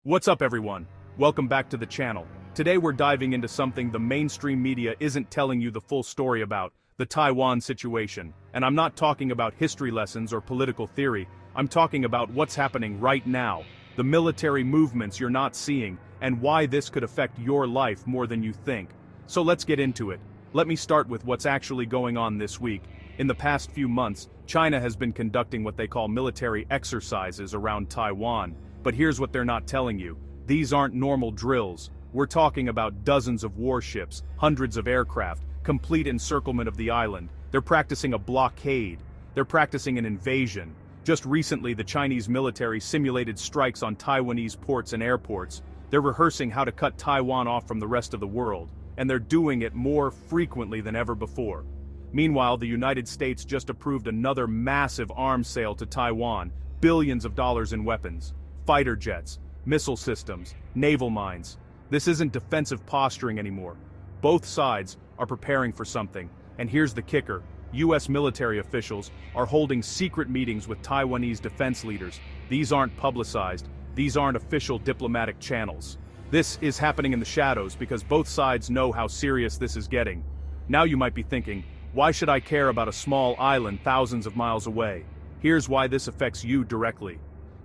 What's up everyone? Welcome back to the channel. Today we're diving into something the mainstream media isn't telling you the full story about, the Taiwan situation. And I'm not talking about history lessons or political theory, I'm talking about what's happening right now, the military movements you're not seeing, and why this could affect your life more than you think. So let's get into it. Let me start with what's actually going on this week. In the past few months, China has been conducting what they call military exercises around Taiwan. But here's what they're not telling you. These aren't normal drills. We're talking about dozens of warships, hundreds of aircraft, complete encirclement of the island. They're practicing a blockade. They're practicing an invasion. Just recently, the Chinese military simulated strikes on Taiwanese ports and airports. They're rehearsing how to cut Taiwan off from the rest of the world, and they're doing it more frequently than ever before. Meanwhile, the United States just approved another massive arms sale to Taiwan, billions of dollars in weapons. Fighter jets, missile systems, naval mines. This isn't defensive posturing anymore. Both sides are preparing for something, and here's the kicker. US military officials are holding secret meetings with Taiwanese defense leaders. These aren't publicized, these aren't official diplomatic channels. This is happening in the shadows because both sides know how serious this is getting. Now you might be thinking, why should I care about a small island thousands of miles away? Here's why this affects you directly.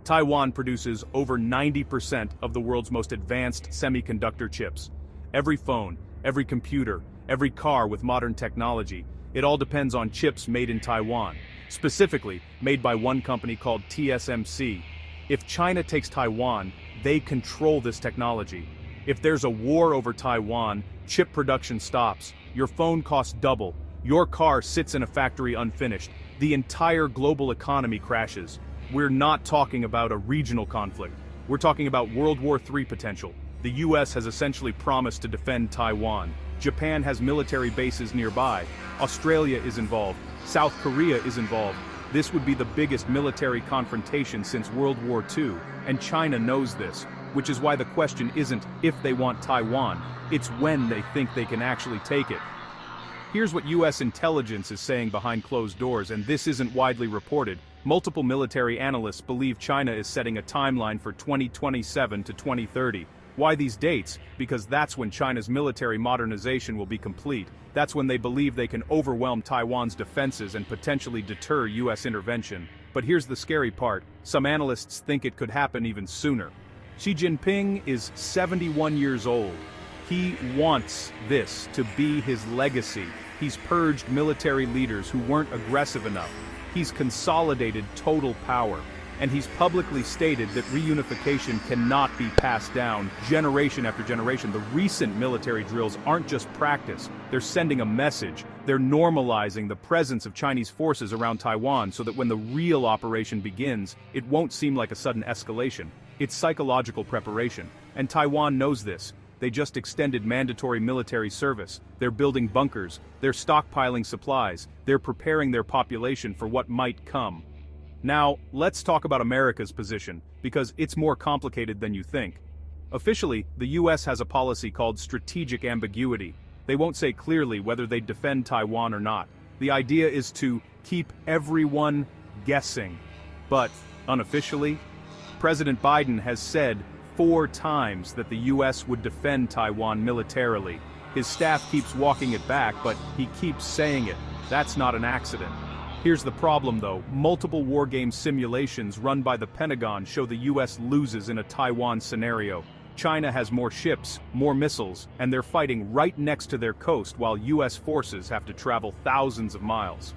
Taiwan produces over 90% of the world's most advanced semiconductor chips. Every phone, every computer, every car with modern technology, it all depends on chips made in Taiwan, specifically made by one company called TSMC. If China takes Taiwan, they control this technology. If there's a war over Taiwan, chip production stops, your phone costs double, your car sits in a factory unfinished, the entire global economy crashes. We're not talking about a regional conflict. We're talking about World War III potential. The US has essentially promised to defend Taiwan. Japan has military bases nearby. Australia is involved. South Korea is involved. This would be the biggest military confrontation since World War II, and China knows this, which is why the question isn't if they want Taiwan, it's when they think they can actually take it. Here's what US intelligence is saying behind closed doors, and this isn't widely reported. Multiple military analysts believe China is setting a timeline for 2027 to 2030. Why these dates? Because that's when China's military modernization will be complete. That's when they believe they can overwhelm Taiwan's defenses and potentially deter US intervention. But here's the scary part. Some analysts think it could happen even sooner. Xi Jinping is 71 years old. He wants this to be his legacy. He's purged military leaders who weren't aggressive enough. He's consolidated total power, and he's publicly stated that reunification cannot be passed down generation after generation. The recent military drills aren't just practice, they're sending a message. They're normalizing the presence of Chinese forces around Taiwan so that when the real operation begins, it won't seem like a sudden escalation. It's psychological preparation, and Taiwan knows this. They just extended mandatory military service, they're building bunkers, they're stockpiling supplies, they're preparing their population for what might come. Now, let's talk about America's position, because it's more complicated than you think. Officially, the US has a policy called strategic ambiguity. They won't say clearly whether they defend Taiwan or not. The idea is to keep everyone guessing. But, unofficially, President Biden has said 4 times that the US would defend Taiwan militarily. His staff keeps walking it back, but he keeps saying it. That's not an accident. Here's the problem though, multiple war game simulations run by the Pentagon show the US loses in a Taiwan scenario. China has more ships, more missiles, and they're fighting right next to their coast while US forces have to travel thousands of miles.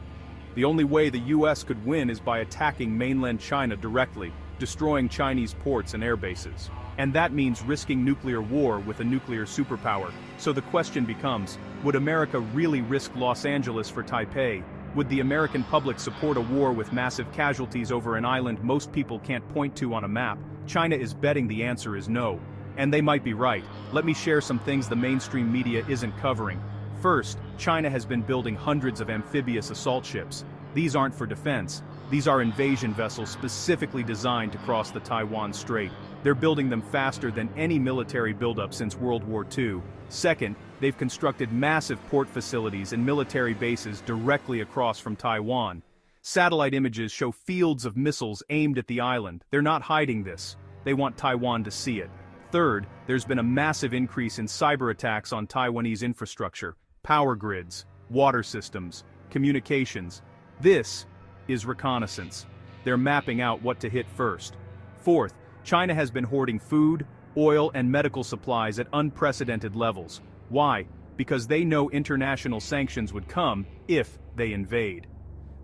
The only way the US could win is by attacking mainland China directly, destroying Chinese ports and air bases. And that means risking nuclear war with a nuclear superpower. So the question becomes, would America really risk Los Angeles for Taipei? Would the American public support a war with massive casualties over an island most people can't point to on a map? China is betting the answer is no. And they might be right. Let me share some things the mainstream media isn't covering. First, China has been building hundreds of amphibious assault ships. These aren't for defense. These are invasion vessels specifically designed to cross the Taiwan Strait. They're building them faster than any military buildup since World War II. Second, they've constructed massive port facilities and military bases directly across from Taiwan. Satellite images show fields of missiles aimed at the island. They're not hiding this. they want Taiwan to see it. Third, there's been a massive increase in cyber attacks on Taiwanese infrastructure, power grids, water systems, communications. This is reconnaissance. They're mapping out what to hit first. Fourth, China has been hoarding food, oil, and medical supplies at unprecedented levels. Why? Because they know international sanctions would come if they invade.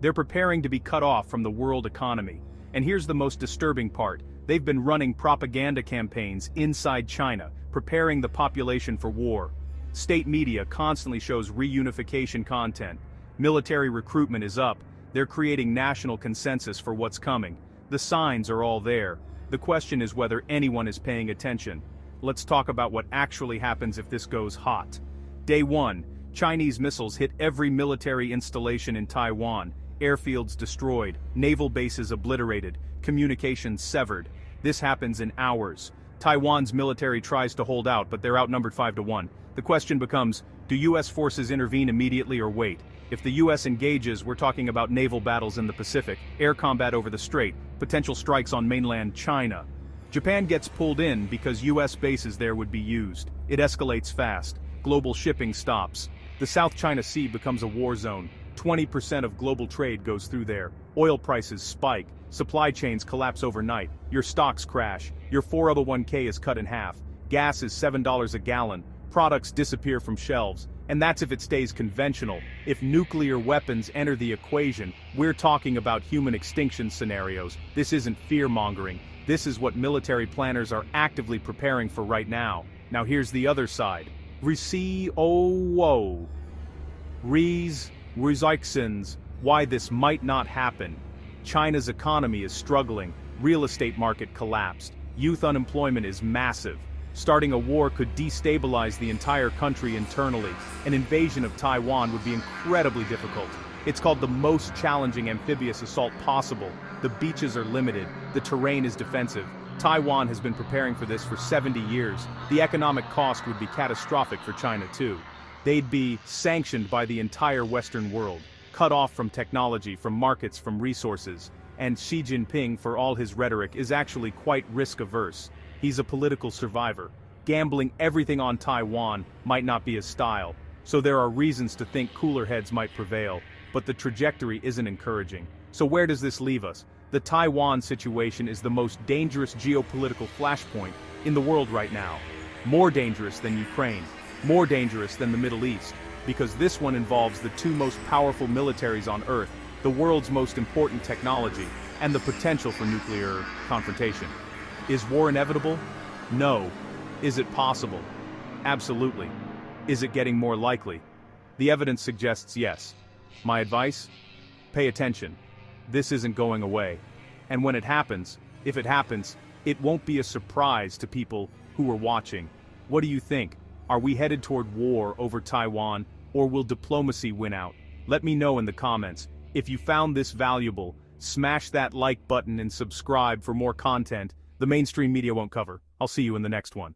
They're preparing to be cut off from the world economy. And here's the most disturbing part. They've been running propaganda campaigns inside China, preparing the population for war. State media constantly shows reunification content. Military recruitment is up. They're creating national consensus for what's coming. The signs are all there. The question is whether anyone is paying attention. Let's talk about what actually happens if this goes hot. Day 1, Chinese missiles hit every military installation in Taiwan. Airfields destroyed, naval bases obliterated, communications severed. This happens in hours. Taiwan's military tries to hold out, but they're outnumbered 5-1. The question becomes, do US forces intervene immediately or wait? If the US engages, we're talking about naval battles in the Pacific, air combat over the strait, potential strikes on mainland China. Japan gets pulled in because US bases there would be used. It escalates fast. Global shipping stops. The South China Sea becomes a war zone. 20% of global trade goes through there. Oil prices spike. Supply chains collapse overnight. Your stocks crash. Your 401k is cut in half. Gas is $7 a gallon. Products disappear from shelves. And that's if it stays conventional. If nuclear weapons enter the equation, we're talking about human extinction scenarios. This isn't fear-mongering. This is what military planners are actively preparing for right now. Now here's the other side. Reasons why this might not happen. China's economy is struggling. Real estate market collapsed. Youth unemployment is massive. Starting a war could destabilize the entire country internally. An invasion of Taiwan would be incredibly difficult. It's called the most challenging amphibious assault possible. The beaches are limited. The terrain is defensive. Taiwan has been preparing for this for 70 years. The economic cost would be catastrophic for China too. They'd be sanctioned by the entire Western world, cut off from technology, from markets, from resources. And Xi Jinping, for all his rhetoric, is actually quite risk-averse. He's a political survivor. Gambling everything on Taiwan might not be his style, so there are reasons to think cooler heads might prevail, but the trajectory isn't encouraging. So where does this leave us? The Taiwan situation is the most dangerous geopolitical flashpoint in the world right now. More dangerous than Ukraine, more dangerous than the Middle East, because this one involves the two most powerful militaries on Earth, the world's most important technology, and the potential for nuclear confrontation. Is war inevitable? No. Is it possible? Absolutely. Is it getting more likely? The evidence suggests yes. My advice? Pay attention. This isn't going away. And when it happens, if it happens, it won't be a surprise to people who are watching. What do you think? Are we headed toward war over Taiwan, or will diplomacy win out? Let me know in the comments. If you found this valuable, smash that like button and subscribe for more content the mainstream media won't cover. I'll see you in the next one.